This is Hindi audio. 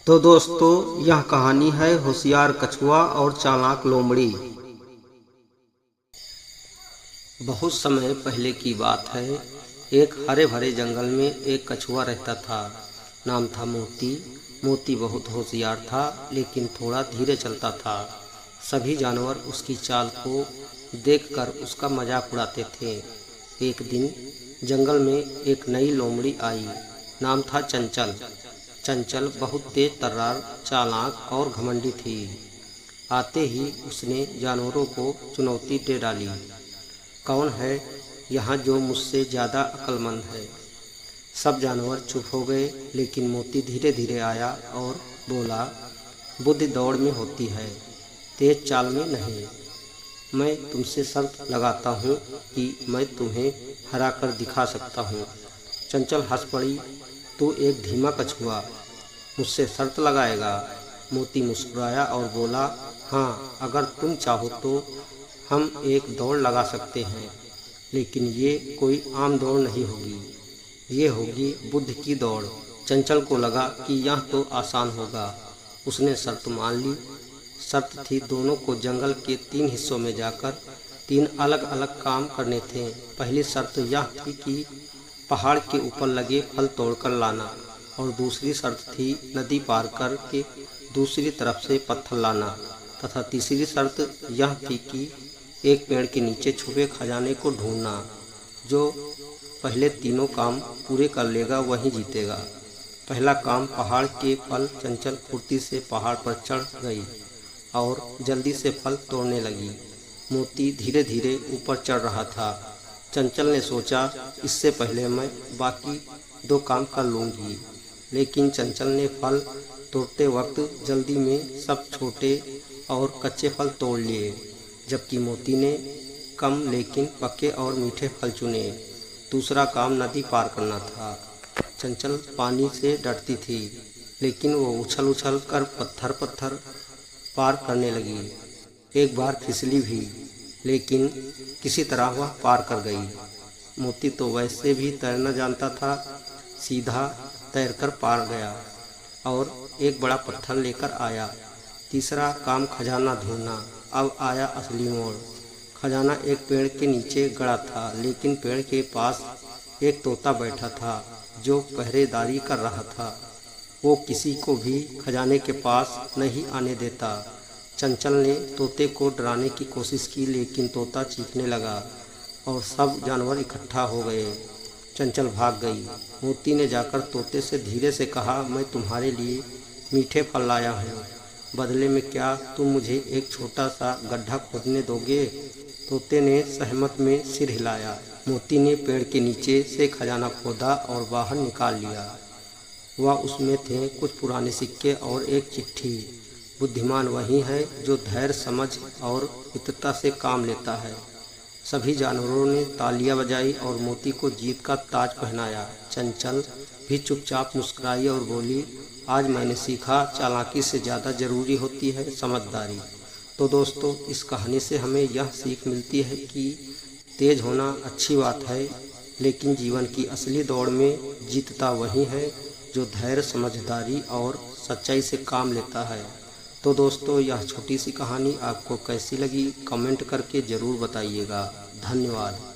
तो दोस्तों, यह कहानी है होशियार कछुआ और चालाक लोमड़ी। बहुत समय पहले की बात है। एक हरे भरे जंगल में एक कछुआ रहता था। नाम था मोती। मोती बहुत होशियार था, लेकिन थोड़ा धीरे चलता था। सभी जानवर उसकी चाल को देखकर उसका मजाक उड़ाते थे। एक दिन जंगल में एक नई लोमड़ी आई। नाम था चंचल। चंचल बहुत तेज तर्रार, चालाक और घमंडी थी। आते ही उसने जानवरों को चुनौती दे डाली। कौन है यहाँ जो मुझसे ज़्यादा अक्लमंद है? सब जानवर चुप हो गए, लेकिन मोती धीरे धीरे आया और बोला, बुद्धि दौड़ में होती है, तेज चाल में नहीं। मैं तुमसे शर्त लगाता हूँ कि मैं तुम्हें हरा कर दिखा सकता हूँ। चंचल हंस पड़ी, तू एक धीमा कछुआ मुझसे शर्त लगाएगा? मोती मुस्कुराया और बोला, हाँ, अगर तुम चाहो तो हम एक दौड़ लगा सकते हैं, लेकिन ये कोई आम दौड़ नहीं होगी, ये होगी बुद्धि की दौड़। चंचल को लगा कि यह तो आसान होगा। उसने शर्त मान ली। शर्त थी, दोनों को जंगल के 3 हिस्सों में जाकर 3 अलग अलग काम करने थे। पहली शर्त यह थी कि पहाड़ के ऊपर लगे फल तोड़कर लाना, और दूसरी शर्त थी नदी पार करके दूसरी तरफ से पत्थर लाना, तथा तीसरी शर्त यह थी कि एक पेड़ के नीचे छुपे खजाने को ढूंढना। जो पहले तीनों काम पूरे कर लेगा वही जीतेगा। पहला काम पहाड़ के फल। चंचल फुर्ती से पहाड़ पर चढ़ गई और जल्दी से फल तोड़ने लगी। मोती धीरे धीरे ऊपर चढ़ रहा था। चंचल ने सोचा, इससे पहले मैं बाकी 2 काम कर लूँगी, लेकिन चंचल ने फल तोड़ते वक्त जल्दी में सब छोटे और कच्चे फल तोड़ लिए, जबकि मोती ने कम लेकिन पके और मीठे फल चुने। दूसरा काम नदी पार करना था। चंचल पानी से डरती थी, लेकिन वो उछल उछल कर पत्थर पार करने लगी। एक बार फिसली भी, लेकिन किसी तरह वह पार कर गई। मोती तो वैसे भी तैरना जानता था, सीधा तैरकर पार गया और एक बड़ा पत्थर लेकर आया। तीसरा काम खजाना ढूंढना। अब आया असली मोड़। खजाना एक पेड़ के नीचे गड़ा था, लेकिन पेड़ के पास एक तोता बैठा था जो पहरेदारी कर रहा था। वो किसी को भी खजाने के पास नहीं आने देता। चंचल ने तोते को डराने की कोशिश की, लेकिन तोता चीखने लगा और सब जानवर इकट्ठा हो गए। चंचल भाग गई। मोती ने जाकर तोते से धीरे से कहा, मैं तुम्हारे लिए मीठे फल लाया हूँ, बदले में क्या तुम मुझे एक छोटा सा गड्ढा खोदने दोगे? तोते ने सहमत में सिर हिलाया। मोती ने पेड़ के नीचे से खजाना खोदा और बाहर निकाल लिया। वह उसमें थे कुछ पुराने सिक्के और एक चिट्ठी। बुद्धिमान वही है जो धैर्य, समझ और मित्रता से काम लेता है। सभी जानवरों ने तालियां बजाई और मोती को जीत का ताज पहनाया। चंचल भी चुपचाप मुस्कुराई और बोली, आज मैंने सीखा, चालाकी से ज़्यादा ज़रूरी होती है समझदारी। तो दोस्तों, इस कहानी से हमें यह सीख मिलती है कि तेज होना अच्छी बात है, लेकिन जीवन की असली दौड़ में जीतता वही है जो धैर्य, समझदारी और सच्चाई से काम लेता है। तो दोस्तों, यह छोटी सी कहानी आपको कैसी लगी, कमेंट करके ज़रूर बताइएगा। धन्यवाद।